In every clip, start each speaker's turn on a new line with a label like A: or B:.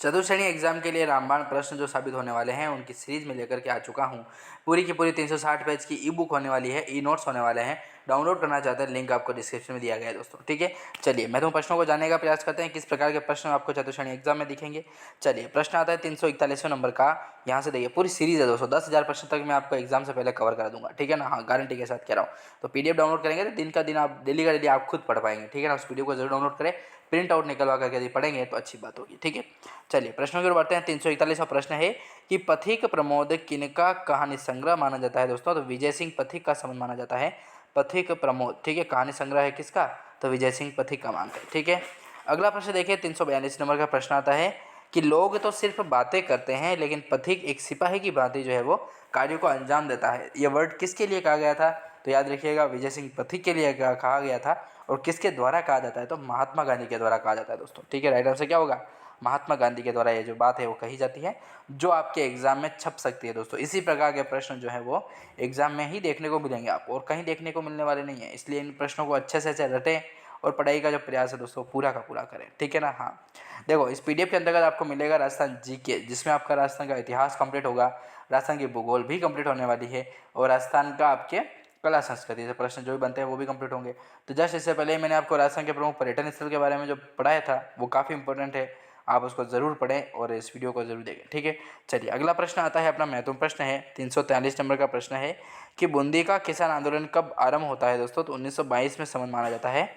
A: चतुश्रेणी exam के लिए रामबाण प्रश्न जो साबित होने वाले हैं उनकी सीरीज में लेकर के आ चुका हूँ। पूरी की पूरी 360 पेज की ई बुक होने वाली है, ई नोट्स होने वाले हैं। डाउनलोड करना चाहते हैं, लिंक आपको डिस्क्रिप्शन में दिया गया है दोस्तों। ठीक है, चलिए महत्वपूर्ण प्रश्नों को जानने का प्रयास करते हैं, किस प्रकार के प्रश्न आपको चतुश्रेणी एग्जाम में दिखेंगे। चलिए, प्रश्न आता है 341वें नंबर का। यहाँ से देखिए, पूरी सीरीज है दोस्तों, 10,000 प्रश्न तक मैं आपको एग्जाम से पहले कवर करा दूंगा। ठीक है ना, हाँ, गारंटी के साथ कह रहा हूँ। तो पीडीएफ डाउनलोड करेंगे तो दिन का दिन आप डेली का डेली आप खुद पढ़ पाएंगे। ठीक है ना, उस वीडियो को जरूर डाउनलोड करें, प्रिंट आउट निकलवा करके यदि पढ़ेंगे तो अच्छी बात होगी। ठीक है, चलिए प्रश्नों की ओर बढ़ते हैं। 341वां प्रश्न है कि पथिक प्रमोद किनका कहानी संग्रह माना जाता है दोस्तों। तो विजय सिंह पथिक का संबंध माना जाता है, पथिक प्रमोद। ठीक है, कहानी संग्रह है किसका, तो विजय सिंह पथिक का मानते हैं। ठीक है, अगला प्रश्न देखिए, 342 नंबर का प्रश्न आता है कि लोग तो सिर्फ बातें करते हैं लेकिन पथिक एक सिपाही की भांति जो है वो कार्यों को अंजाम देता है। ये वर्ड किसके लिए कहा गया था, तो याद रखिएगा विजय सिंह पथिक के लिए कहा गया था। और किसके द्वारा कहा जाता है, तो महात्मा गांधी के द्वारा कहा जाता है दोस्तों। ठीक है, राइट आंसर क्या होगा, महात्मा गांधी के द्वारा ये जो बात है वो कही जाती है, जो आपके एग्जाम में छप सकती है दोस्तों। इसी प्रकार के प्रश्न जो है वो एग्जाम में ही देखने को मिलेंगे आपको, और कहीं देखने को मिलने वाले नहीं है। इसलिए इन प्रश्नों को अच्छे से रटें और पढ़ाई का जो प्रयास है दोस्तों पूरा का पूरा करें। ठीक है ना, हाँ। देखो, इस पीडीएफ के अंतर्गत आपको मिलेगा राजस्थान जीके, जिसमें आपका राजस्थान का इतिहास कंप्लीट होगा, राजस्थान की भूगोल भी कंप्लीट होने वाली है, और राजस्थान का आपके कला संस्कृति से प्रश्न जो भी बनते हैं वो भी कंप्लीट होंगे। तो जस्ट इससे पहले मैंने आपको राजस्थान के प्रमुख पर्यटन स्थल के बारे में जो पढ़ाया था वो काफ़ी इंपॉर्टेंट है, आप उसको ज़रूर पढ़ें और इस वीडियो को ज़रूर देखें। ठीक है, चलिए अगला प्रश्न आता है, अपना महत्वपूर्ण प्रश्न है, 343 नंबर का प्रश्न है कि बूंदी का किसान आंदोलन कब आरंभ होता है दोस्तों। तो 1922 में संबंध माना जाता है।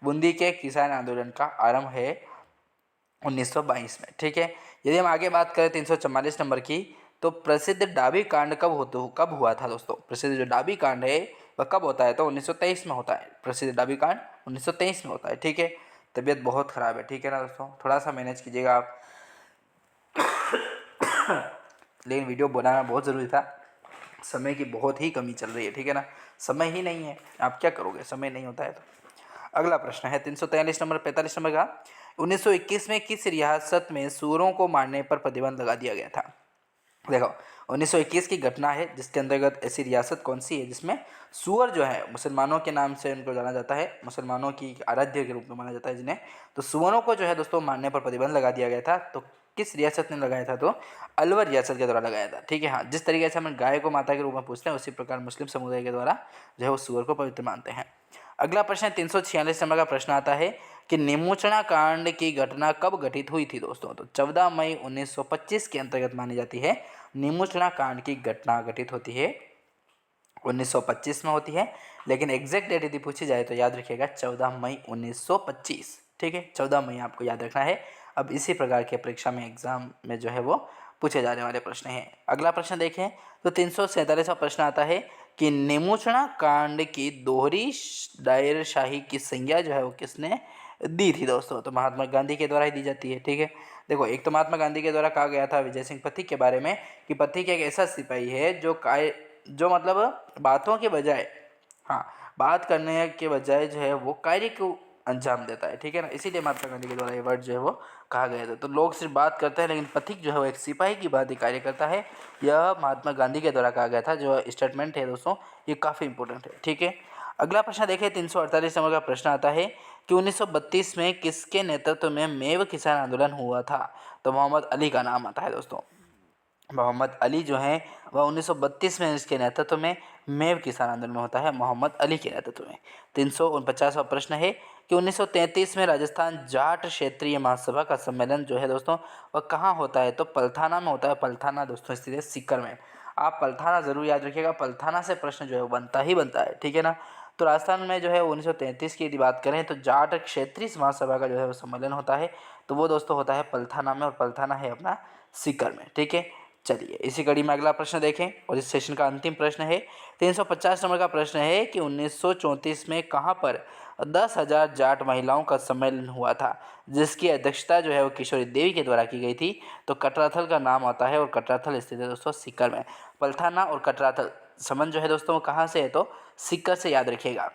A: बूंदी के किसान आंदोलन का आरंभ है 1922 में। ठीक है, यदि हम आगे बात करें 344 नंबर की, तो प्रसिद्ध डाबी कांड कब हुआ था दोस्तों। प्रसिद्ध जो डाबी कांड है वह कब होता है, तो 1923 में होता है। प्रसिद्ध डाबी कांड 1923 में होता है। ठीक है, तबीयत बहुत ख़राब है, ठीक है ना दोस्तों, थोड़ा सा मैनेज कीजिएगा आप। लेकिन वीडियो बनाना बहुत ज़रूरी था, समय की बहुत ही कमी चल रही है। ठीक है ना, समय ही नहीं है, आप क्या करोगे, समय नहीं होता है तो। अगला प्रश्न है 343 नंबर 45 नंबर का, 1921 में किस रियासत में सूअरों को मारने पर प्रतिबंध लगा दिया गया था। देखो, 1921 की घटना है जिसके अंतर्गत ऐसी रियासत कौन सी है जिसमें सूअर जो है, मुसलमानों के नाम से उनको जाना जाता है, मुसलमानों की आराध्य के रूप में माना जाता है जिन्हें, तो सूअरों को जो है दोस्तों मारने पर प्रतिबंध लगा दिया गया था। तो किस रियासत ने लगाया था, तो अलवर रियासत के द्वारा लगाया था। ठीक है, हाँ, जिस तरीके से हम गाय को माता के रूप में पूछते हैं उसी प्रकार मुस्लिम समुदाय के द्वारा जो है वो सूअर को पवित्र मानते हैं। अगला प्रश्न 346 नंबर का प्रश्न आता है कि निमोचना कांड की घटना कब घटित हुई थी दोस्तों। तो 14 मई 1925 के अंतर्गत मानी जाती है। निमोचना कांड की घटना घटित होती है 1925 में होती है, लेकिन एग्जैक्ट डेट यदि पूछी जाए तो याद रखिएगा 14 मई 1925। ठीक है, 14 मई आपको याद रखना है। अब इसी प्रकार के परीक्षा में एग्जाम में जो है वो पूछे जाने वाले प्रश्न हैं। अगला प्रश्न देखें तो 347वां प्रश्न आता है कि निमोचना कांड की दोहरी दायरशाही की संज्ञा जो है वो किसने दी थी दोस्तों। तो महात्मा गांधी के द्वारा ही दी जाती है। ठीक है, देखो, एक तो महात्मा गांधी के द्वारा कहा गया था विजय सिंह पथिक के बारे में कि पथिक एक ऐसा सिपाही है जो मतलब बातों के बजाय, हाँ, बात करने के बजाय जो है वो कार्य को अंजाम देता है। ठीक है ना, इसीलिए महात्मा गांधी के द्वारा ये वर्ड जो है वो कहा गया था। तो लोग सिर्फ बात करते हैं लेकिन पथिक जो है वो एक सिपाही की भांति कार्य करता है, यह महात्मा गांधी के द्वारा कहा गया था। जो स्टेटमेंट है दोस्तों ये काफ़ी इंपॉर्टेंट है। ठीक है, अगला प्रश्न देखें 348 नंबर का प्रश्न आता है कि 1932 में किसके नेतृत्व में मेव किसान आंदोलन हुआ था। तो मोहम्मद अली का नाम आता है दोस्तों। मोहम्मद अली जो हैं वह 1932 में इसके नेतृत्व में मेव किसान आंदोलन में होता है, मोहम्मद अली के नेतृत्व में। 349वां प्रश्न है कि 1933 में राजस्थान जाट क्षेत्रीय महासभा का सम्मेलन जो है दोस्तों वह कहाँ होता है। तो पलथाना में होता है। पलथाना दोस्तों स्थित है सीकर में। आप पलथाना ज़रूर याद रखिएगा, पलथाना से प्रश्न जो है वो बनता ही बनता है। ठीक है ना, तो राजस्थान में जो है 1933 की यदि बात करें तो जाट क्षेत्रीय महासभा का जो है वो सम्मेलन होता है, तो वो दोस्तों होता है पलथाना में, और पलथाना है अपना सीकर में। ठीक है, चलिए इसी कड़ी में अगला प्रश्न देखें और इस सेशन का अंतिम प्रश्न है 350 नंबर का प्रश्न है कि 1934 में कहाँ पर 10,000 जाट महिलाओं का सम्मेलन हुआ था जिसकी अध्यक्षता जो है वो किशोरी देवी के द्वारा की गई थी। तो कटराथल का नाम आता है, और कटराथल स्थित है दोस्तों सीकर में। पलथाना और कटराथल संबंध जो है दोस्तों वो कहाँ से है, तो सीकर से, याद रखिएगा।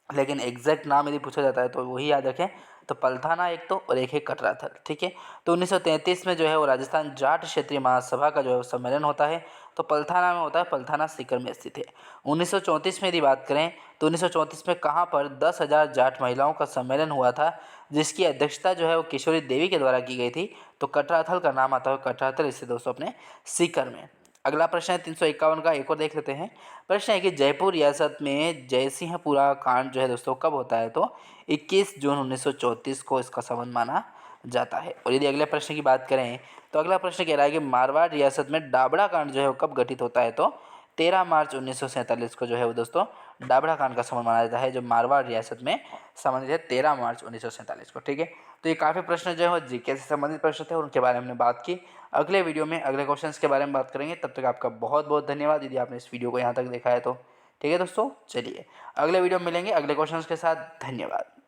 A: लेकिन एग्जैक्ट नाम यदि पूछा जाता है तो वही याद रखें, तो पलथाना एक तो, और एक है कटराथल। ठीक है, तो 1933 में जो है वो राजस्थान जाट क्षेत्रीय महासभा का जो है सम्मेलन होता है, तो पलथाना में होता है, पलथाना सीकर में स्थित है। 1934 में यदि बात करें तो 1934 में कहाँ पर 10,000 जाट महिलाओं का सम्मेलन हुआ था, जिसकी अध्यक्षता जो है वो किशोरी देवी के द्वारा की गई थी। तो कटराथल का नाम आता है, कटराथल स्थित दोस्तों अपने सीकर में। अगला प्रश्न है 351 का, एक और देख लेते हैं। प्रश्न है कि जयपुर रियासत में जयसिंहपुरा कांड जो है दोस्तों कब होता है, तो 21 जून 1934 को इसका संबंध माना जाता है। और यदि अगले प्रश्न की बात करें तो अगला प्रश्न कह रहा है कि मारवाड़ रियासत में डाबड़ा कांड जो है वो कब घटित होता है, तो 13 मार्च 1947 को जो है वो दोस्तों डाबड़ा कांड का संबंध माना जाता है, जो मारवाड़ रियासत में संबंधित है 13 मार्च 1947 को। ठीक है, तो ये काफ़ी प्रश्न जो है वो जीके से संबंधित प्रश्न थे, उनके बारे में हमने बात की। अगले वीडियो में अगले क्वेश्चंस के बारे में बात करेंगे। तब तक आपका बहुत बहुत धन्यवाद यदि आपने इस वीडियो को यहाँ तक देखा है तो। ठीक है दोस्तों, चलिए अगले वीडियो में मिलेंगे अगले क्वेश्चंस के साथ। धन्यवाद।